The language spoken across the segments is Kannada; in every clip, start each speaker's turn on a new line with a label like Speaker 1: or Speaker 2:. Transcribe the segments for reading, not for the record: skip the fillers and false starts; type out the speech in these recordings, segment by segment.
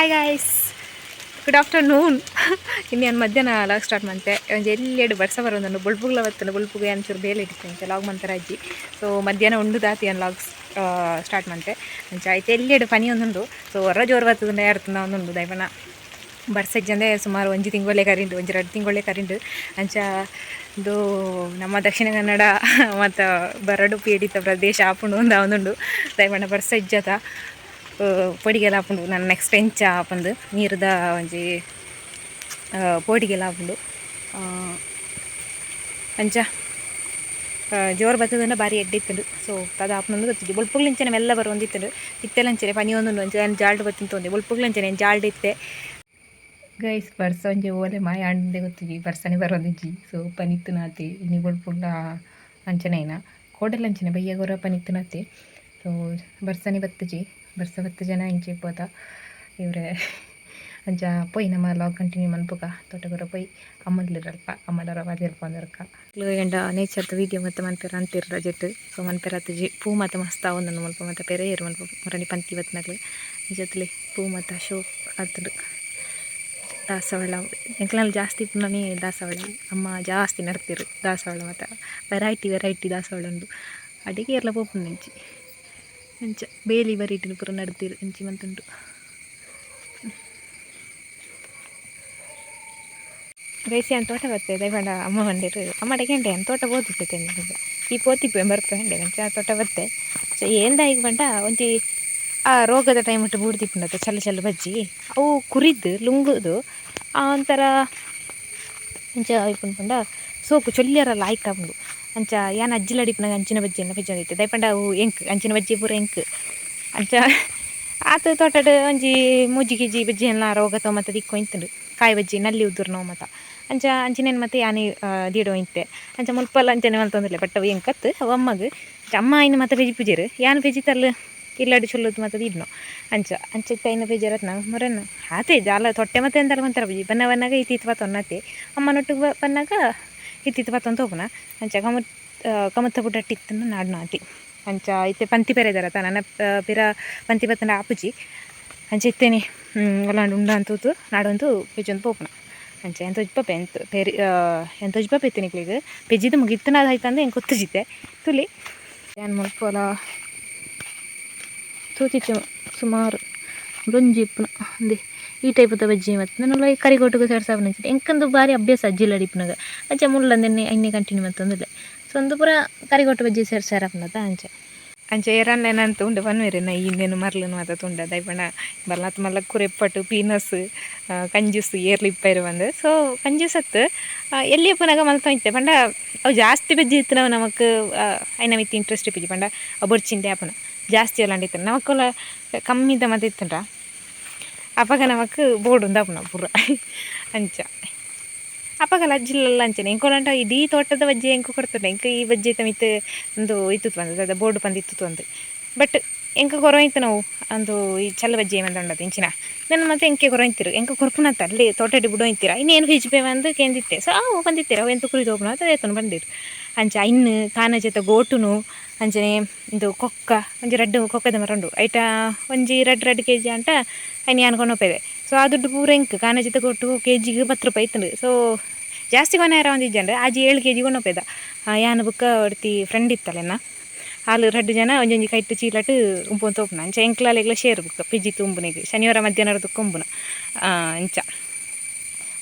Speaker 1: Hi guys, good afternoon. ಇನ್ನೇನು ಮಧ್ಯಾಹ್ನ ಲಾಗ್ ಸ್ಟಾರ್ಟ್ ಮಾಡ್ತೆ. ಒಂದು ಎಲ್ಲೆಡು ವರ್ಷ ಬರೋದನ್ನು ಬುಳ್ಬುಗ್ಲ ಬರ್ತದೆ. ಬುಳ್ಬುಗೆ ಅಂಚೂರು ಬೇಲೆ ಇಡ್ತಂತೆ ಲಾಗ್ ಮಾಡ್ತಾರೆ ಅಜ್ಜಿ. ಸೊ ಮಧ್ಯಾಹ್ನ ಉಂಡು ದಾತಿ ಅನ್ನು ಲಾಗ್ ಸ್ಟಾರ್ಟ್ ಮಾಡ್ತೆ. ಅಂಚ ಆಯ್ತು ಎಲ್ಲೆಡು ಪನಿ ಒಂದುಂಡು. ಸೊ ಹೊರ ಜೋರು ಬರ್ತದೆ ಯಾರ್ತಂದ ಒಂದುಂಡು ದೈವನ ಬರ್ಸಜ್ಜಂದೆ ಸುಮಾರು 1 ತಿಂಗಳೇ ಕರಿಂಡು 1-2 ತಿಂಗಳೇ ಕರಿಂಡು ಅಂಚ ಇದು ನಮ್ಮ ದಕ್ಷಿಣ ಕನ್ನಡ ಮತ್ತು ಬರಡು ಪೀಡಿತ ಪ್ರದೇಶ ಆಪುಂಡು ಒಂದುಂಡು ದೈವಣ್ಣ ಬರ್ಸಜ್ಜದ ಪೊಡಿಗೆಲ್ಲ ಆಪುಂಡು. ನಾನು ನೆಕ್ಸ್ಟ್ ಎಂಚ ಆಪಂದು ನೀರುದ ಒಂಜಿ ಪೋಡಿಗೆಲ್ಲ ಆಪುಂಡು ಅಂಚ ಜೋರು ಬರ್ತದಂಡ ಬಾರಿ ಎಡ್ಡಿತ್ತುಂಡು. ಸೊ ಅದು ಆಪನೊಂದು ಗೊತ್ತಿದ್ದೆ ಬುಳ್ಪುಗ್ಲಿಂಚನೆ ಮೆಲ್ಲ ಬರೋಂದಿತ್ತುಂಡು. ಇತ್ತೆಲಂಚನೆ ಪನಿ ಒಂದುಂಡು ಅಂಚ ನಾನು ಜಾಲ್ಡ್ ಬತ್ತಿಂತ ಒಂದೆ ಬುಳ್ಪುಗ್ಲಿಂಚನೆ ಜಾಲ್ಡಿತ್ತೆ ಗೈಸ್. ಬರ್ಸ ಒಂಜಿ ಓಲೆ ಮಾಯ ಅಂಡೆ ಗೊತ್ತಿಜಿ ಬರ್ಸನೆ ಬರೋದಿಜ್ಜಿ. ಸೊ ಪನಿತ್ತು ನಾತಿ ಇನಿ ಬುಳ್ಪುಗ್ಲ ಅಂಚನೆನ ಕೋಡಲಂಚನೆ ಬಯ್ಯ ಗೊರ ಪನಿತ್ತು ನಾತಿ. ಸೊ ಬರ್ಸನೆ ಬತ್ತಜಿ ಬರ್ಸ ಬತ್ತು ಜನ ಇಂಚೆ ಪೋತ ಇವ್ರೆ ಅಂಚ ಪೊಯ್ ನಮ್ಮ ಲಾಗ್ ಕಂಟಿನ್ಯೂ ಮನ್ಪುಗ ತೋಟಗೊರ ಪೊಯ್ ಅಮ್ಮಲ್ಲಿರಲ್ಪ ಅಮ್ಮಲರ ಬಾದಿಯಲ್ಪ ಒಂದರ್ಕ ಎಂಡ ನೇಚರ್ದ ವೀಡಿಯೋ ಮತ್ತು ಮನ್ಪೆರ ಅಂತಿರ ಜೆಟ್ಟು. ಸೊ ಮನ್ಪೆರ ಅತ್ತಜಿ ಪೂ ಮತ್ತು ಮಸ್ತ್ ಒಂದೊಂದು ಮಲ್ಪ ಮತ್ತು ಪೆರೆ ಏರು ಮಲ್ಪ ಮರಣಿ ಪಂತಿ ಬತ್ನಾಗ್ಲಿ ಜೊತೆಲಿ ಪೂ ಮತ್ತು ಶೋ ಅತ್ತಡು ದಾಸವಾಳ ಎಂಕ್ಲಲ್ಲಿ ಜಾಸ್ತಿ ಪುನಃ ದಾಸವಾಳ ಅಮ್ಮ ಜಾಸ್ತಿ ನಡ್ತಿರು ದಾಸವಾಳ ಮತ್ತು ವೆರೈಟಿ ದಾಸವಾಳ ಉಂಡು ಅಡಿಗೆ ಎಲ್ಲ ಪೋಪುಂಡು ಇಂಚಿ ಅಂಚ ಬೇಲಿ ಬರೀಟಿನ ಪೂರ ನಡ್ತಿರು ಇಂಚಿ ಮಂತುಂಡು. ಬೇಸಿ ಅಂತ ತೋಟ ಬರ್ತದೆ ದೈವಾಡ ಅಮ್ಮ ಬಂದಿರು ಅಮ್ಮ ಡೆಗೆಂಡೆ ಅಂತ ತೋಟ ಓದಿರ್ತೈತೆ ಈ ಪೋತಿಪ್ಪೆ ಬರ್ಪೆ ಹಂಡೆ ಅಂಚ ತೋಟ ಬತ್ತೆ. ಸೊ ఏంದ ಈಗ ಬಂಡ ಒಂಜಿ ಆ ರೋಗದ ಟೈಮ್ ಇಟ್ಟು ಬೂಡ್ದಿಪ್ಪುಂಡತ್ತೆ ಚಲ್ಲ ಬಜ್ಜಿ ಅವು ಕುರಿದು ಲುಂಗುದು ಒಂಥರ ಅಂಚ ಇಪ್ಪುಂಡ ಸೋಪು ಚೊಲ್ಲಿಯರಲ್ಲ ಆಯ್ಕಾಪುಂಡು ಅಂಚ ಯಾನ್ ಅಜ್ಜಿಲಡಿಪ್ನಾಗ ಅಂಚಿನ ಬಜ್ಜಿ ಎಲ್ಲ ಬಜ್ಜಾಗೈತೆ ದೈಪಂಡ ಅವು ಎಂಕ್ ಅಂಚಿನ ಬಜ್ಜಿ ಪೂರ ಎಂಕ್ ಅಂಚ ಆತ ತೋಟಡ್ ಒಂಜಿ ಮೂಜಿ ಕೆಜಿ ಬಜ್ಜಿ ಎಲ್ಲ ರೋಗ ತೊಮತ್ತ ದಿಕ್ಕು ಇಂತುಂಡು ಕಾಯಿ ಬಜ್ಜಿ ನಲ್ಲಿ ಉದುರು ನಾವು ಮತ್ತ ಅಂಚ ಅಂಚಿನೇನು ಮತ್ತೆ ಯಾನಿ ದೀಡೋ ಇಂತೆ ಅಂಚ ಮುಲ್ಪಲ್ಲ ಅಂಚನೆ ಮಲ್ತೊಂದಿಲ್ಲ ಬಟ್ ಅವು ಎಂಕತ್ತು ಅವು ಅಮ್ಮಗ ಅಮ್ಮ ಇನ್ನು ಮತ್ತೆ ವೆಜಿ ಪೂಜೆರು ಯಾನ್ ವೆಜಿ ತರ್ಲು ಇಲ್ಲಾಡಿ ಚೊಲ್ಲೋದು ಮತ್ತು ಇಡ್ನು ಅಂಚ ಇನ್ನ ಬೇಜಾರತ್ ನಾವು ಮೊರನ್ನು ಆತೆ ಜಾಲ ತೊಟ್ಟೆ ಮತ್ತೆ ಎಂದಲ್ಲ ಬಂತಾರ ಬಜ್ಜಿ ಬನ್ನವನ್ನಾಗ ಇತ್ತಿತ್ತು ಬತ್ತೊನ್ನತ್ತೆ ಅಮ್ಮನೊಟ್ಟಿಗೆ ಬನ್ನಾಗ ಇತ್ತಿತ್ತು ಬತ್ತೊಂದು ಹೋಗುನ ಅಂಚ ಕಮತ್ತ ಬುಡ್ಡಟ್ಟಿತ್ತು ನಾಡ್ನು ಆತಿ ಅಂಚ ಇತ್ತೆ ಪಂತಿ ಪೆರೆದಾರತ ನನ್ನ ಪಿರ ಪಂತಿ ಬತ್ತಂಡ ಆಪುಜಿ ಅಂಚ ಇತ್ತೇನೆ ಒಲ್ಲಾಂಡು ಉಂಡ ಅಂತೂತು ನಾಡೊಂದು ಪೆಜ್ಜೊಂದು ಪೋಪುನ ಅಂಚ ಎಂತ ಉಜ್ಪಪ್ಪೆ ಎಂತ ಉಜ್ಪಪ್ಪೆ ಇತ್ತು ನಿಕ್ಲಿಗೆ ಪೆಜ್ಜಿದ್ದು ಮುಗಿತ್ತನಾದ ಆಯ್ತಂದು ಹೆಂಗೆ ಗೊತ್ತಿಜಿತ್ತೆ ತುಲಿ ಏನು ಮಲ್ಪೋಲ ತೂತಿತ್ತು ಸುಮಾರು ಒಂಜಿ ಇಪ್ಪುನ ಅಂದೆ ಈ ಟೈಪದ ಬಜ್ಜಿ ಮತ್ತು ನಾನು ಕರಿಗೋಟುಗೂ ಸೇರ್ಸಾಬ್ ನಂಚಿದೆ ಎಂಕಂದು ಭಾರಿ ಅಭ್ಯಾಸ ಅಜ್ಜಿಲ್ಲ ಅಡಿಪ್ನಾಗ ಅಂಚೆ ಮುಳ್ಳಂದೆನ್ನೆ ಐನ್ನೇ ಕಂಟಿನ್ಯೂ ಮತ್ತೊಂದಿಲ್ಲ. ಸೊ ಒಂದು ಪೂರ ಕರಿಗೋಟು ಬಜ್ಜಿ ಸೇರ್ಸಾರಪ್ಪನದ ಅಂಚೆ ಏರನ್ನೇನಂತ ಉಂಡು ಬನ್ವೇರಿ ನಾ ಇನ್ನೇನು ಮರ್ಲನು ಅದ ತುಂಡ ದೈಪಣ ಬಲ್ಲಾತ್ ಮಲ್ಲಕ್ಕೂರು ಎಪ್ಪಟ್ಟು ಪೀನಸ್ ಕಂಜೂಸ್ ಏರ್ಲಿ ಇಪ್ಪೈರು ಬಂದು. ಸೊ ಕಂಜೂಸ್ ಹತ್ತು ಎಲ್ಲಿ ಪುನಗ ಮಲ್ತೊಯ್ತೆ ಪಂಡ ಅವು ಜಾಸ್ತಿ ಬಜ್ಜಿ ಇತ್ತು ನಾವು ನಮಕ್ ಐನ ಮಿತ್ತು ಇಂಟ್ರೆಸ್ಟ್ ಇಪ್ಪಿಜಿ ಪಂಡ ಅವು ಬೊಡ್ಚಿಂದೆ ಆಪುನ ಜಾಸ್ತಿ ಎಲ್ಲಂಡಿತ್ತು ನಮಕ್ಕೆಲ್ಲ ಕಮ್ಮಿದ ಮತ್ತೆ ಇತ್ತಂಡ ಅಪ್ಪಾಗ ನಮಕ್ ಬೋರ್ಡು ಉಂದಾಪುನ ಪೂರ ಅಂಚ ಅಪ್ಪಾಗಲ್ಲ ಅಜ್ಜಿಲ್ಲ ಅಂಚನೆ ಎಂಕೊಲಂಟ ಇಡೀ ತೋಟದ ಬಜ್ಜಿ ಎಂಕು ಕೊಡ್ತದೆ ಎಂಕ ಈ ಬಜ್ಜಿ ತಮಿತ್ತು ಒಂದು ಇತ್ತು ಬಂದದ್ದು ಅದು ಬೋರ್ಡು ಬಂದಿತ್ತು ಅಂದು ಬಟ್ ಎಂಕ ಕೊರೊಯ್ತು ನಾವು ಒಂದು ಈ ಚಲ್ಲ ಬಜ್ಜಿ ಏಮಂದು ಇಂಚಿನ ನನ್ನ ಮತ್ತೆ ಎಂಕೆ ಕೊರೊಯ್ತಿರು ಎಂಕ ಕೊರ್ಪುನತ್ತ ಅಲ್ಲಿ ತೋಟಡಿ ಬಿಡೋಯ್ತೀರ ಇನ್ನೇನು ಹಿಜ್ಬೆ ಬಂದು ಕೇಂದಿತ್ತೆ. ಸೊ ಅವು ಬಂದಿತ್ತೀರ ಅವು ಎಂತ ಕುರಿದು ಹೋಗ್ನು ಅದು ಏತನು ಬಂದಿರು ಅಂಚ ಇನ್ನು ಕಾನ ಜೊತೆ ಗೋಟುನು ಅಂಚನೆ ಇದು ಕೊಕ್ಕ ಒಂಜಿ ರೆಡ್ ಕೊಕ್ಕದ ಮರಂಡು ಐಟ ಒಂಜಿ ರೆಡ್ ಕೆಜಿ ಅಂಟ ಐನು ಅನ್ಕೊಂಡು ಹೋಗ್ತದೆ. ಸೊ ಆ ದುಡ್ಡು ಪೂರ ಎಂಕ್ ಕಾನ ಜೊತೆ ಕೊಟ್ಟು ಕೆಜಿಗೆ 10 ರೂಪಾಯಿ ಇತ್ತು. ಸೊ ಜಾಸ್ತಿ ಕೊನೆ ಯಾರ ಒಂದು ಇಜ್ಜಂಡ್ರೆ ಆಜಿ 7 kg ಕೊಂಡೋಗ್ಯದ ಯಾನು ಬುಕ್ಕ ಒಡ್ತಿ ಫ್ರೆಂಡ್ ಇತ್ತಲ್ಲೆನ ಹಾಲು 2 ಜನ ಒಂಜೊಂಜಿ ಕೈಟ್ಟು ಚೀಲಟ್ಟು ಉಂಪೊಂದು ತೋಪುನ ಅಂಚ ಎಂಕ್ಲಾಲೆಗ್ಲ ಶೇರ್ ಬುಕ್ಕ ಪಿಜ್ಜಿ ತುಂಬುನಿಗೆ ಶನಿವಾರ ಮಧ್ಯಾಹ್ನ ಕೊಂಬುನ ಅಂಚ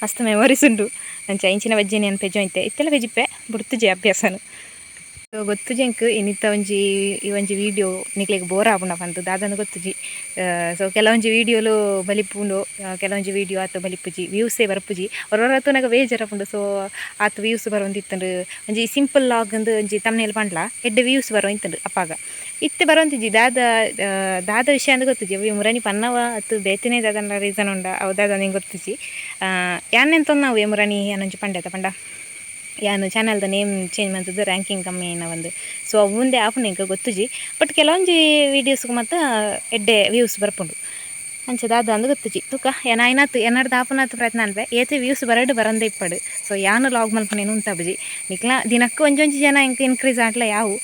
Speaker 1: ಮಸ್ತ್ ಮೆಮೊರೀಸ್ ಉಂಡು ಅಂಚ ಇಂಚಿನ ಬಜ್ಜಿನ ಏನು ಪೆಜ್ಜೊಯ್ತೆ ಇತ್ತೆಲ್ಲ ಪೆಜ್ಜಿಪ್ಪೆ ಬಿಡ್ತುಜಿ ಅಭ್ಯಾಸನು. ಸೊ ಗೊತ್ತುಜಿ ಎಂಕ್ ಇನ್ನಿತ್ತ ಒಂಜಿ ವೀಡಿಯೋ ನಿಕ್ಲಿಗೆ ಬೋರ್ ಆಪುಂಡ ಬಂತು ದಾದಂದು ಗೊತ್ತುಜಿ. ಸೊ ಕೆಲವೊಂಜಿ ವೀಡಿಯೋಲು ಬಲಿಪುಂಡು ಕೆಲವೊಂಜಿ ವೀಡಿಯೋ ಆತು ಬಲಿಪುಜಿ ವ್ಯೂಸೇ ಬರ್ಪುಜಿ ಹೊರತು ನನಗೆ ಬೇಜಾರಪುಂಡು. ಸೊ ಆತು ವ್ಯೂಸ್ ಬರೋಂದಿತ್ತಂಡು ಒಂಜಿ ಸಿಂಪಲ್ ಲಾಗ್ ಅಂದು ಒಂಜಿ ತಮ್ನೇಲ್ ಪಂಡ್ಲ ಎಡ್ಡೆ ವ್ಯೂಸ್ ಬರೋಂತಂಡು ಅಪ್ಪಾಗ ಇತ್ತೆ ಬರೋಂತಿಜಿ ದಾದ ವಿಷಯ ಅಂದು ಗೊತ್ತುಜಿ ಅವು ಮುರಣಿ ಪನ್ನವ ಅತ್ತು ಬೇತಿನೇ ದಾದನ ರೀಸನ್ ಉಂಡ ಅವು ದಾದ ನಿಂಗೆ ಗೊತ್ತುಜಿ ಯಾನೆಂತಂದು ನಾವು ಮುರಣಿ ಏನೊಂಜಿ ಪಂಡ ಯಾನು ಚಾನಲ್ದ ನೇಮ್ ಚೇಂಜ್ ಮಾಡ್ತಿದ್ದು ರ್ಯಾಂಕಿಂಗ್ ಕಮ್ಮಿ ಏನೋ ಒಂದು. ಸೊ ಮುಂದೆ ಆಪುಂಡು ಎಂಕ ಗೊತ್ತುಜಿ ಬಟ್ ಕೆಲವೊಂಜಿ ವೀಡಿಯೋಸ್ಗೆ ಮಾತ್ರ ಎಡ್ಡೆ ವ್ಯೂಸ್ ಬರ್ಪುಂಡು ಅಂಚೆ ದಾದ ಅಂದು ಗೊತ್ತುಜಿ ತುಕ ಏನಾಯ್ನಾತು ಏನಾಡ್ದು ಆಪುನಾತು ಪ್ರಯತ್ನ ಅಲ್ವೇ ಏತೆ ವ್ಯೂಸ್ ಬರಂದೇ ಇಪ್ಪಡು. ಸೊ ಯಾನು ಲಾಗ್ ಮಲ್ಪನೇನು ಉಂತಾಬುಜಿ ನಿಕ್ಲ ದಿನಕ್ಕೆ ಒಂಜೊಂಜಿ ಜನ ಎಂಕ್ ಇನ್ಕ್ರೀಸ್ ಆಟ್ಲ ಯಾವು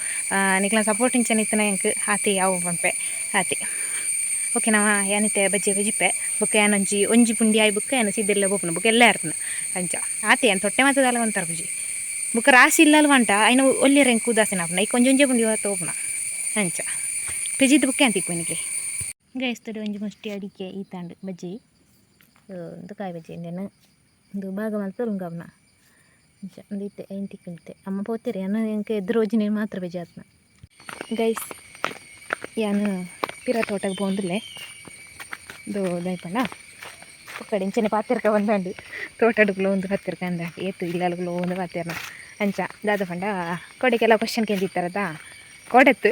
Speaker 1: ನಿಕ್ಲ ಸಪೋರ್ಟ್ ಇಂಚನ ಇತ್ತನ ಎಂಕ್ ಹಾತಿ ಯಾವು ಪಂಪೆ ಹಾತಿ ಓಕೆ ನಾವು ಏನಿತ್ತೆ ಬಜ್ಜಿ ಬಜಿಪ್ಪೆ ಬೊಕ್ಕ ಏನೊಂಜಿ ಒಂಜಿ ಪುಂಡಿ ಆಯ್ ಬುಕ್ಕ ಏನು ಸಿದ್ದೆಲ್ಲ ಬೋಪುನ ಬೊಕ್ಕ ಎಲ್ಲ ಇರ್ಪುನ ಅಂಚ ಆತೆ ಏನು ತೊಟ್ಟೆ ಮಾತದಲ್ಲ ಒಂಥರ ಬುಜಿ ಬುಕ್ಕ ರಾಸಿ ಇಲ್ಲಲ್ವ ಅಂಟ అయిన ಒಳ್ಳೆಯ ಹೆಂಗೆ ಕೂದಾಸಿನ ಆಪುನ ಈ ಕೊಂಚ ಪುಂಡಿ ಹೊತ್ತು ಹೋಪುನ ಅಂಚ ಫ್ರಿಜ್ಜಿದ್ದು ಬುಕ್ಕೆ ಅಂತ ಇಪ್ಪನಿಗೆ ಗೈಸ್ತಡೆ ಒಂಜಿ ಮುಷ್ಟಿ ಅಡಿಕೆ ಈ ತಾಂಡು ಬಜ್ಜಿ ಒಂದು ಕಾಯಿ ಬಜ್ಜಿ ಇಂದೇನು ಒಂದು ಭಾಗ ಮಲ್ಪರು ಉಂಗವನ ಅಂಚ ಒಂದು ಇತ್ತೆ ಎಂಟಿಕ್ಕಿಂತೆ ಅಮ್ಮ ಪೋತಿರಿ ಅನ್ನ ಎಂಕೆ ಎದುರು ರೋಜಿನ ಮಾತ್ರ ಬಜ್ಜಿ ಆತ್ನ ಗೈಸ್ ಯಾನು ಪಿರ ತೋಟಕ್ಕೆ ಬಂದಿಲ್ಲೇ ಇದು ದಯಪಂಡ ಕಡೆ ಇಂಚನೆ ಪಾತಿರ್ಕ ಬಂದಾಂಡು ತೋಟಡುಗ್ಲು ಒಂದು ಹತ್ತಿರಕ ಅಂದಾಂಡು ಏತು ಇಲ್ಲಲ್ಗುಲು ಒಂದು ಪಾತಿರ್ನ ಅಂಚ ದಾದ ಪಂಡ ಕೊಡೆಗೆಲ್ಲ ಕ್ವಶನ್ ಕೇಂದಿತ್ತಾರದ ಕೊಡೆತ್ತು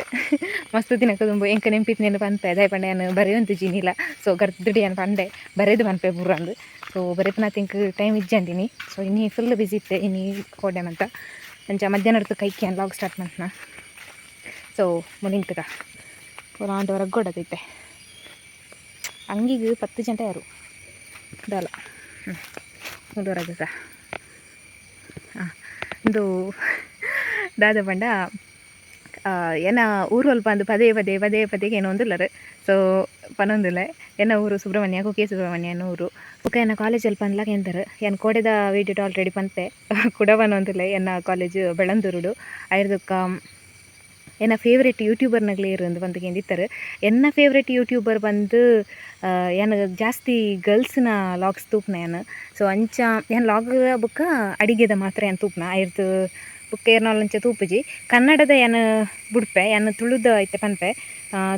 Speaker 1: ಮಸ್ತ್ ದಿನಕ್ಕೆ ತುಂಬ ಎಂಕ ನೆಂಪಿತ್ನೇನು ಪಂಪೆ ದಯಪಂಡ ಏನು ಬರೆಯೊಂದು ಜೀನಿಲ್ಲ ಸೊ ಗರ್ದುಡಿ ಏನು ಪಂಡೆ ಬರೆದು ಪಂಪೆ ಬುರಂದು ಸೊ ಬರೆದು ತಿಂಕ್ ಟೈಮ್ ಇಜ್ಜಂದಿನಿ ಸೊ ಇನ್ನಿ ಫುಲ್ ಬಿಸಿ ಇತ್ತೆ ಇನ್ನಿ ಕೊಡೆನಂತ ಅಂಚ ಮಧ್ಯಾಹ್ನದ ಕೈಕಿ ಏನು ಲಾಗ್ ಸ್ಟಾರ್ಟ್ ಮಾಡ್ನ ಸೊ ಮುನಿಂತಗ ಪುರಾಂಡ ಹೊರಗೆ ಕೊಡತೈತೆ ಅಂಗಿಗೆ 10 ಜಂಟ ಯಾರು ದಲ್ಲ ಹೊರಗೆ ಸಹ ಹಾಂ ಇದು ದಾದ ಪಂಡ ಏನ ಊರು ಅಲ್ಪ ಅಂದು ಪದೇ ಪದೇಗೆ ಏನೋ ಒಂದಿಲ್ಲರು ಸೊ ಪನೊಂದಿಲ್ಲ ಏನ ಊರು ಸುಬ್ರಹ್ಮಣ್ಯ ಕುಕ್ಕೆ ಸುಬ್ರಹ್ಮಣ್ಯ ಏನೋ ಊರು ಕುಕ್ಕ ಏನ ಕಾಲೇಜ್ ಅಲ್ಪ ಅನ್ಲಾಕ ಎಂತಾರೆ ಏನು ಕೋಡೆದ ವೀಡಿಯೋ ಆಲ್ರೆಡಿ ಪಂತೆ ಕೂಡ ಬಂದೊಂದಿಲ್ಲ ಏನ ಕಾಲೇಜ್ ಬೆಳಂದೂರುಡು ಐದಕ್ಕ ಏನ ಫೇವ್ರೇಟ್ ಯೂಟ್ಯೂಬರ್ನಾಗಲೇ ಇருந்து ಬಂದು ಎಂದಿತ್ತಾರೆ ಎನ್ನ ಫೇವ್ರೇಟ್ ಯೂಟ್ಯೂಬರ್ ಬಂದು ಏನು ಜಾಸ್ತಿ ಗರ್ಲ್ಸ್ನ ಲಾಗ್ಸ್ ತೂಪ್ನ ಏನು ಸೊ ಅಂಚ ಏನು ಲಾಗ್ ಬುಕ್ಕ ಅಡಿಗೆದ ಮಾತ್ರ ಏನು ತೂಪ್ನ ಆಯ್ತು ಬುಕ್ಕ ಏರ್ನಾಲಂಚ ತೂಪುಜಿ ಕನ್ನಡದ ಏನು ಬುಡ್ಪೆ ಏನು ತುಳುದ ಐತೆ ಪನ್ಪೆ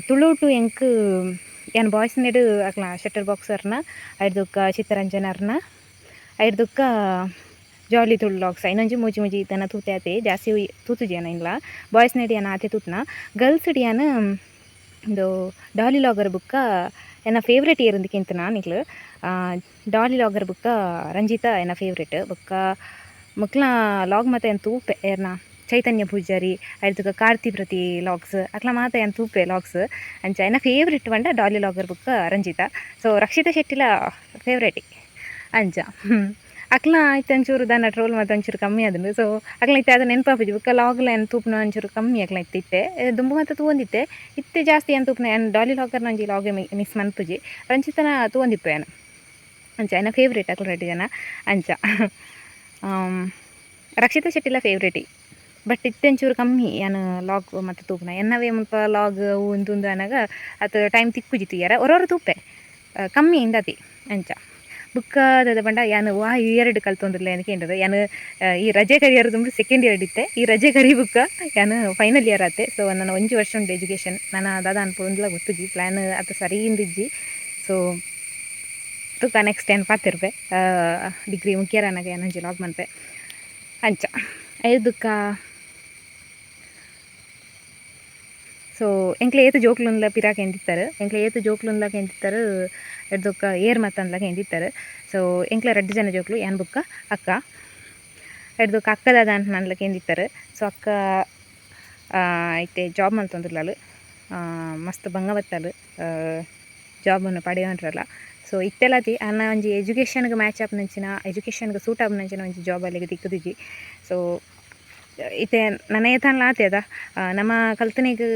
Speaker 1: ತುಳು ಟು ಎಂಕ್ ಏನು ಬಾಯ್ಸ್ ನೆಡು ಅಕ್ಲ ಶಟರ್ ಬಾಕ್ಸರ್ನ ಐದಕ್ಕ ಚಿತ್ತರಂಜನರ್ನ ಐದಕ್ಕ ಜಾಲಿ ತುಳು ಲಾಗ್ಸ್ ಇನ್ನೊಂಜಿ ಮೂಜಿ ತನ ತೂತೆ ಆತೆ ಜಾಸ್ತಿ ತೂತುಜಿ ಏನ ಇಲ್ಲ ಬಾಯ್ಸ್ ನೆಡಿ ಏನ ಆತೆ ತೂತ್ನ ಗರ್ಲ್ಸ್ ಡಿ ಏನು ಒಂದು ಡಾಲಿ ಲಾಗರ್ ಬುಕ್ಕ ಏನ ಫೇವ್ರೇಟ್ ಏರಿಂದಕ್ಕಿಂತ ನಾನಿಕ್ಲು ಡಾಲಿ ಲಾಗರ್ ಬುಕ್ಕ ರಂಜಿತಾ ಏನ ಫೇವ್ರೇಟ್ ಬುಕ್ಕ ಮಕ್ಳ ಲಾಗ್ ಮಾತ ಏನು ತೂಪೆ ಏರ್ನ ಚೈತನ್ಯ ಪೂಜಾರಿ ಆಯ್ತು ಕಾರ್ತಿ ಪ್ರತಿ ಲಾಗ್ಸ್ ಅಕ್ಲ ಮಾತ ಏನು ತೂಪೆ ಲಾಗ್ಸ್ ಅಂಚ ಏನ ಫೇವ್ರೇಟ್ ಬಂಡ ಡಾಲಿ ಲಾಗರ್ ಬುಕ್ಕ ರಂಜಿತಾ ಸೊ ರಕ್ಷಿತಾ ಶೆಟ್ಟಿಲ ಫೇವ್ರೇಟಿ ಅಂಚ ಅಕ್ಲ ಆಯ್ತು ಒಂಚೂರು ದನ ಟ್ರೋಲ್ ಮತ್ತು ಒಂಚೂರು ಕಮ್ಮಿ ಅದನ್ನು ಸೊ ಅಕ್ಲ ಇತ್ತೆ ಅದನ್ನು ನೆನಪಾಪುಜಿ ಬುಕ್ಕ ಲಾಗ್ಲ ಏನು ತೂಪ್ನ ಒಂಚೂರು ಕಮ್ಮಿ ಅಕ್ಲ ಇತ್ತಿತ್ತೆ ದುಂಬು ಮತ್ತು ತೂಂದಿತ್ತೆ ಇತ್ತೆ ಜಾಸ್ತಿ ಏನು ತೂಪ್ನ ಏನು ಡಾಲಿ ಲಾಗರ್ ನಂಜಿ ಲಾಗೆ ಮಿಸ್ ಮನ್ಪುಜಿ ರಂಜಿತನ ತೂಂದಿಪ್ಪು ಏನು ಅಂಚ ಏನ ಫೇವ್ರೇಟ್ ಅಕ್ಲ ರೆಡಿ ಜನ ಅಂಚ ರಕ್ಷಿತಾ ಶೆಟ್ಟಿಲ ಫೇವ್ರೇಟಿ ಬಟ್ ಇತ್ತೆಂಚೂರು ಕಮ್ಮಿ ಏನು ಲಾಗ್ ಮತ್ತು ತೂಪ್ನ ಎನ್ನವೇ ಮುಲ್ಪ ಲಾಗ್ ಉಂದು ಅನ್ನಾಗ ಅದು ಟೈಮ್ ತಿಕ್ಕುಜಿ ತುಯ್ಯಾರ ಹೊರವರು ತೂಪೆ ಕಮ್ಮಿ ಇಂದತಿ ಅಂಚ ಬುಕ್ಕದ ಬಂಡ ಯಾನು ಈ ಎರಡು ಕಲ್ತೊಂದಿಲ್ಲ ಏನಕ್ಕೆ ಏನ್றது ಯಾನು ಈ ರಜೆ ಕರಿಯರ್ ತುಂಬ ಸೆಕೆಂಡ್ ಇಯರ್ ಇತ್ತೆ ಈ ರಜೆ ಕರಿ ಬುಕ್ಕ ಯಾನು ಫೈನಲ್ ಇಯರ್ ಆತೆ ಸೊ ನನ್ನ 1 ವರ್ಷ ಉಂಟು ಎಜುಕೇಷನ್ ನಾನು ದಾದ ಅನ್ಪೊಂದಿಲ್ಲ ಗೊತ್ತುಜಿ ಪ್ಲ್ಯಾನ್ ಅದು ಸರಿ ಇಂದಿಜ್ಜಿ ಸೊ ತುಕ ನೆಕ್ಸ್ಟ್ ಏನು ಪಾತಿರ್ಪೆ ಡಿಗ್ರಿ ಮುಖ್ಯರ ನನಗೆ ಏನಂಜಿ ಲಾಗ್ ಮನ್ಪೆ ಅಂಚ ಐದಕ್ಕ ಸೊ ಎಂಕ್ಲೆ ಏತು ಜೋಕ್ಲುನ್ಲ ಪಿರಾಕೆ ಎಂದಿತ್ತಾರೆ ಎಂಕ್ಲೆ ಏತು ಜೋಕ್ಲುನ್ಲಾಕ ಎಂದಿತ್ತಾರೆ ಎಡ್ದೊಕ್ಕ ಏರ್ ಮತ್ತನ್ಲಾಕ ಎಂದಿತ್ತಾರೆ ಸೊ ಎಂಕ್ಲೆ 2 ಜನ ಜೋಕ್ಲು ಏನು ಬುಕ್ಕ ಅಕ್ಕ ಎಡ್ದೊಕ್ಕ ಅಕ್ಕದಾದ ಅಂತ ನನ್ಲಕ್ಕೆ ಎಂದಿತ್ತಾರೆ ಸೊ ಅಕ್ಕ ಐತೆ ಜಾಬ್ ಮಲ್ತೊಂದಿರ್ಲಾಳು ಮಸ್ತ್ ಬಂಗವತ್ತಲು ಜಾಬನ್ನು ಪಡೆಯೋಂಟ್ರಲ್ಲ ಸೊ ಇತ್ತೆಲ್ಲತಿ ಅನ್ನ ಒಂಜಿ ಎಜುಕೇಷನ್ಗೆ ಮ್ಯಾಚ್ ಆಪ್ನಂಚಿನ ಎಜುಕೇಷನ್ಗೆ ಸೂಟ್ ಆಪ್ನಂಚಿನ ಒಂಜಿ ಜಾಬ್ ಅಲ್ಲಿಗೆ ದಿಕ್ಕುದಿಜಿ ಸೊ ಇತ್ತೆ ನನ್ನ ಏತನ್ಲ ಆತೆದ ನಮ್ಮ ಕಲ್ತನಿಗೆ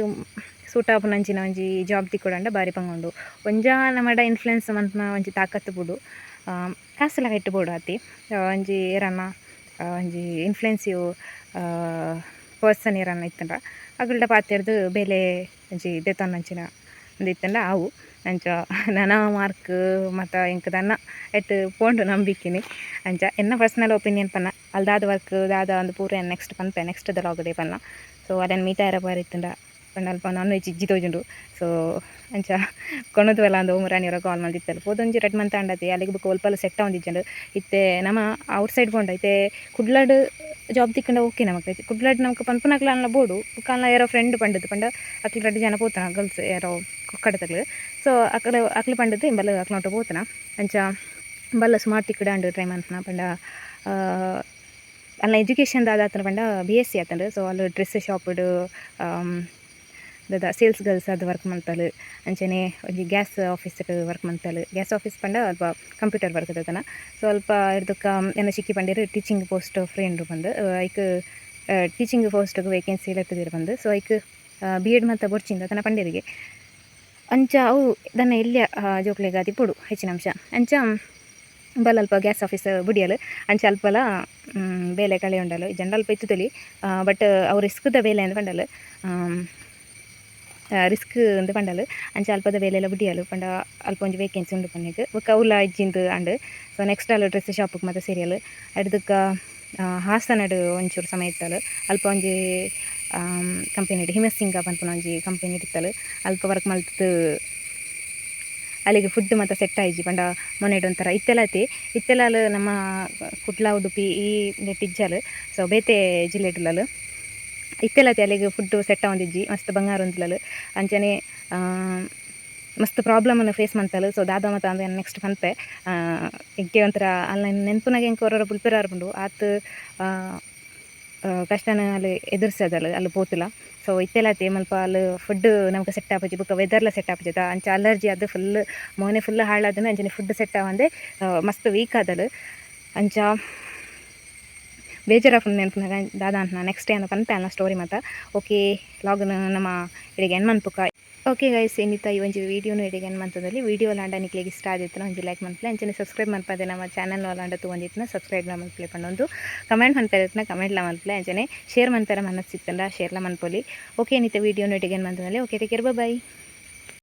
Speaker 1: ಸೂಟ್ ಆಪುನಂಚಿನ ಒಂಜಿ ಜಾಬ್ ತಿಕ್ಕೊಡಂಡ ಬಾರಿ ಪಂಗೊಂಡು ಒಂಜ ನಮ್ಮಡ ಇನ್ಫ್ಲುಯೆನ್ಸ್ ಮಂತ್ನ ಒಂಜಿ ತಾಕತ್ತು ಬುಡು ಕಾಸೆಲ್ಲ ಇಟ್ಟು ಬೋಡು ಆತಿ ಒಂಜಿ ಏರನ್ನ ಒಂಜಿ ಇನ್ಫ್ಲುಯೆನ್ಸಿವ್ ಪರ್ಸನ್ ಏರನ್ನ ಇತ್ತಂಡ ಅಗಲ್ಡ ಪಾತೆರ್ದು ಬೇಲೆ ಒಂಜಿ ದೆತ್ತೊಂದಂಚಿನ ಒಂದು ಇತ್ತಂಡ ಅವು ಅಂಚ ನನ್ನ ಮಾರ್ಕ್ ಮತ್ತು ಎಂಕ್ ದನ್ನ ಎಟ್ಟು ಪೋಂಡು ನಂಬಿಕಿನಿ ಅಂಚ ಎನ್ನ ಪರ್ಸ್ನಲ್ ಒಪಿನಿಯನ್ ಪನ್ನ ಅಲ್ದಾದ ವರ್ಕ್ ದಾದ ಒಂದು ಪೂರ ನೆಕ್ಸ್ಟ್ ಪನ್ಪೆ ನೆಕ್ಸ್ಟ್ ದ ಲಾಗಡೆ ಪನ್ನ ಸೊ ಅದನ್ನು ಮೀಟ ಇರ ಬಾರಿತ್ತಂಡ ಪಂಡ ಅಲ್ಪ ನಾನ್ ವೆಜ್ ಇಜ್ಜಿ ತೋಜುಂಡು ಸೊ ಅಂಚ ಕೊಣದು ಎಲ್ಲ ಒಂದು ಓಮರಾಣಿಯವರ ಕಾಲ್ ಮಾಡಿತ್ತಲ್ಲ ಪೋದೊಂಜಿ 2 ಮಂತ್ ಅಂಡತಿ ಅಲ್ಲಿಗೆ ಬುಕ್ ಒಲ್ಪಲ್ಲ ಸೆಟ್ ಆಗೊಂದಿಜ್ಜಂಡು ಇತ್ತೆ ನಮ್ಮ ಔಟ್ಸೈಡ್ ಬೋಂಡ ಐತೆ ಕುಡ್ಲಾಡ್ ಜಾಬ್ ತಿಕ್ಕಂಡ ಓಕೆ ನಮಗೆ ಕುಡ್ಲಾಡ್ ನಮ್ಗೆ ಪನ್ಪುನಕ್ಲ ಅಲ್ಲ ಬೋಡು ಕಾಲ ಯಾರೋ ಫ್ರೆಂಡ್ ಪಂಡದು ಪಂಡ ಅಕ್ಲು 2 ಜನ ಪೋತನ ಗರ್ಲ್ಸ್ ಯಾರೋ ಕೊಕ್ಕಡತಕ್ಲು ಸೊ ಅಕ್ಲು ಪಂಡದು ಇಂಬಲ್ಲ ಅಕ್ಲೋಟ ಪೋತನ ಅಂಚ ಬಲ್ಲ ಸ್ಮಾರ್ಟ್ ತಿಕ್ಕಡ ಅಂಡು ಟ್ರೈ ಮಂತ್ನ ಪಂಡ ಅಲ್ಲ ಎಜುಕೇಷನ್ ದಾದಾತನ ಪಂಡ BSc ಆತಂಡು ಸೊ ಅಲ್ಲಿ ಡ್ರೆಸ್ ಶಾಪ್ಡು ದಾದ ಸೇಲ್ಸ್ ಗರ್ಲ್ಸ್ ಅದು ವರ್ಕ್ ಮಾಡ್ತಾಳು ಅಂಚನೆ ಒಂಜಿ ಗ್ಯಾಸ್ ಆಫೀಸ್ ವರ್ಕ್ ಮಾಡ್ತಾಳು ಗ್ಯಾಸ್ ಆಫೀಸ್ ಪಂಡ ಅಲ್ಪ ಕಂಪ್ಯೂಟರ್ ವರ್ಕ್ ಅದನ ಸೊ ಅಲ್ಪ ಇರ್ದಕ್ಕ ಏನೋ ಸಿಕ್ಕಿ ಪಂಡಿರು ಟೀಚಿಂಗ್ ಪೋಸ್ಟ್ ಫ್ರೆಂಡ್ ಬಂದು ಐಕ್ ಟೀಚಿಂಗ್ ಪೋಸ್ಟ್ಗೆ ವೇಕೆನ್ಸಿ ಇಲ್ಲತ್ತಿದ್ರು ಬಂದು ಸೊ ಐಕ್ B.Ed ಮತ್ತು ಬೊರ್ಚಿಂದ ತನ್ನ ಪಂಡಿರಿಗೆ ಅಂಚ ಅವು ದನ್ನ ಎಲ್ಲಿಯ ಜೋಕ್ಲೆಗ್ ಆದಿ ಪುಡು ಹೆಚ್ಚಿನ ಅಂಶ ಅಂಚ ಬಲ್ಲಲ್ಪ ಗ್ಯಾಸ್ ಆಫೀಸ್ ಬುಡಿಯಲು ಅಂಚ ಅಲ್ಪಲ ಬೇಲೆ ಕಳೆ ಉಂಡಲು ಜಂಡ ಅಲ್ಪ ಇತ್ತುತಲಿ ಬಟ್ ಅವು ರಿಸ್ಕ್ದ ಬೇಲೆ ಅಂತ ಪಂಡಲು ರಿಸ್ಕ್ ಅಂತ ಪಂಡಲು ಅಂಚ ಅಲ್ಪದ ಬೇಲೆಲ್ಲ ಬುಡಿಯಲು ಪಂಡ ಅಲ್ಪ ಒಂಜಿ ವೇಕೆನ್ಸಿ ಉಂಡು ಪನ್ನಿಗೆ ಬೊಕ್ಕ ಅವ್ಲ ಇಜ್ಜಿಂದು ಅಂಡು ಸೊ ನೆಕ್ಸ್ಟ್ ಅಲ್ಲ ಡ್ರೆಸ್ ಶಾಪಿಗೆ ಮತ್ತೆ ಸೀರಿಯಲ್ ಅಡ್ದಕ್ಕ ಹಾಸನಡು ಒಂಚೂರು ಸಮಯ ಇತ್ತಲು ಅಲ್ಪ ಒಂಜಿ ಕಂಪೆನಿ ಹಿಮಸಿಂಗ ಪನ್ಪುನ ಒಂಜಿ ಕಂಪೆನಿ ಇತ್ತಲು ಅಲ್ಪ ವರ್ಕ್ ಮಲ್ತು ಅಲ್ಲಿಗೆ ಫುಡ್ ಮತ್ತು ಸೆಟ್ ಆಯ್ಜಿ ಪಂಡ ಮೊನ್ನೆಡು ಒಂಥರ ಇತ್ತೆಲಾಲು ನಮ್ಮ ಕುಟ್ಲ ಉಡುಪಿ ಈ ನೆಟ್ಟಿಜ್ಜಲು ಸೊ ಬೇತೆ ಜಿಲ್ಲೆಡ್ಲಲು ಇತ್ತೆಲತಿ ಅಲ್ಲಿಗೆ ಫುಡ್ ಸೆಟ್ ಆವೊಂದಿಜ್ಜಿ ಮಸ್ತ್ ಬಂಗಾರ ಒಂದಿಲ್ಲಲು ಅಂಚನೆ ಮಸ್ತ್ ಪ್ರಾಬ್ಲಮನ್ನು ಫೇಸ್ ಮಂತಲು ಸೊ ದಾದ ಮತ್ತು ಅಂದರೆ ನೆಕ್ಸ್ಟ್ ಪಂಪೆ ಎಗ್ಗೆ ಒಂಥರ ಅಲ್ಲಿ ನೆನ್ಪುನಾಗೆ ಹೆಂಗೆ ಹೊರ ಬುಲ್ಪಿರಾರು ಬಂದು ಆತು ಕಷ್ಟನ ಅಲ್ಲಿ ಎದುರಿಸೋದಲ್ಲ ಅಲ್ಲಿ ಪೋತಿಲ್ಲ ಸೊ ಇತ್ತೆಲತಿ ಮಲ್ಪ ಅಲ್ಲಿ ಫುಡ್ ನಮ್ಗೆ ಸೆಟ್ ಆಪಜಿ ಬುಕ್ಕ ವೆದರ್ಲ ಸೆಟ್ ಆಪಜದ ಅಂಚ ಅಲರ್ಜಿ ಅದು ಫುಲ್ ಮೋನೆ ಫುಲ್ ಹಾಳಾದನು ಅಂಚನೆ ಫುಡ್ ಸೆಟ್ ಆವಂದೆ ಮಸ್ತ್ ವೀಕ್ ಆದಲು ಅಂಚ ಬೇಜಾರಾಪುಂಡು ನೆನ್ಪುನಾಗ ದಾದ ಅಂತ ನೆಕ್ಸ್ಟ್ ಏನು ಪನ್ಪೆ ಅನ್ನ ಸ್ಟೋರಿ ಮತ್ತು ಓಕೆ ಲಾಗ್ನ ನಮ್ಮ ಇಡೆಗೆ ಏನು ಮನ್ಪುಕ ಓಕೆ ಗೈಸ್ ಇನ್ನಿತ್ತ ಈ ಒಂಜಿ ವೀಡಿಯೋನು ಇಡೆಗೆ ಏನು ಮಂತದಲ್ಲಿ ವೀಡಿಯೋ ಲಾಂಡ ನಿಕ್ಲಿಗೆ ಇಷ್ಟ ಆದಿತ್ತು ಒಂಜಿ ಲೈಕ್ ಮನ್ಪಲೆ ಅಂಚನೆ ಸಬ್ಸ್ಕ್ರೈಬ್ ಮನ್ಪದೆ ನಮ್ಮ ಚಾನಲ್ ಲಾಂಡ ತೊಗೊಂಡಿತ್ತು ಸಬ್ಸ್ಕ್ರೈಬ್ ಮನ್ಪಲೆ ಪಂಡೊಂದು ಕಮೆಂಟ್ ಮನ್ಪೆರತ್ನ ಕಮೆಂಟ್ಲ ಮನ್ಪಲೆ ಅಂಚನೆ ಶೇರ್ ಮನ್ಪೆರ ಮನಸ್ಸಿತ್ತಂಡ ಶೇರ್ಲ ಮನ್ಪೊಲಿ ಓಕೆ ಇನ್ನಿತ್ತ ವೀಡಿಯೋನು ಇಡೆಗೆ ಏನು ಮಂತದಲ್ಲಿ ಓಕೆ ಟೇಕ್ ಕೇರ್ ಬೈ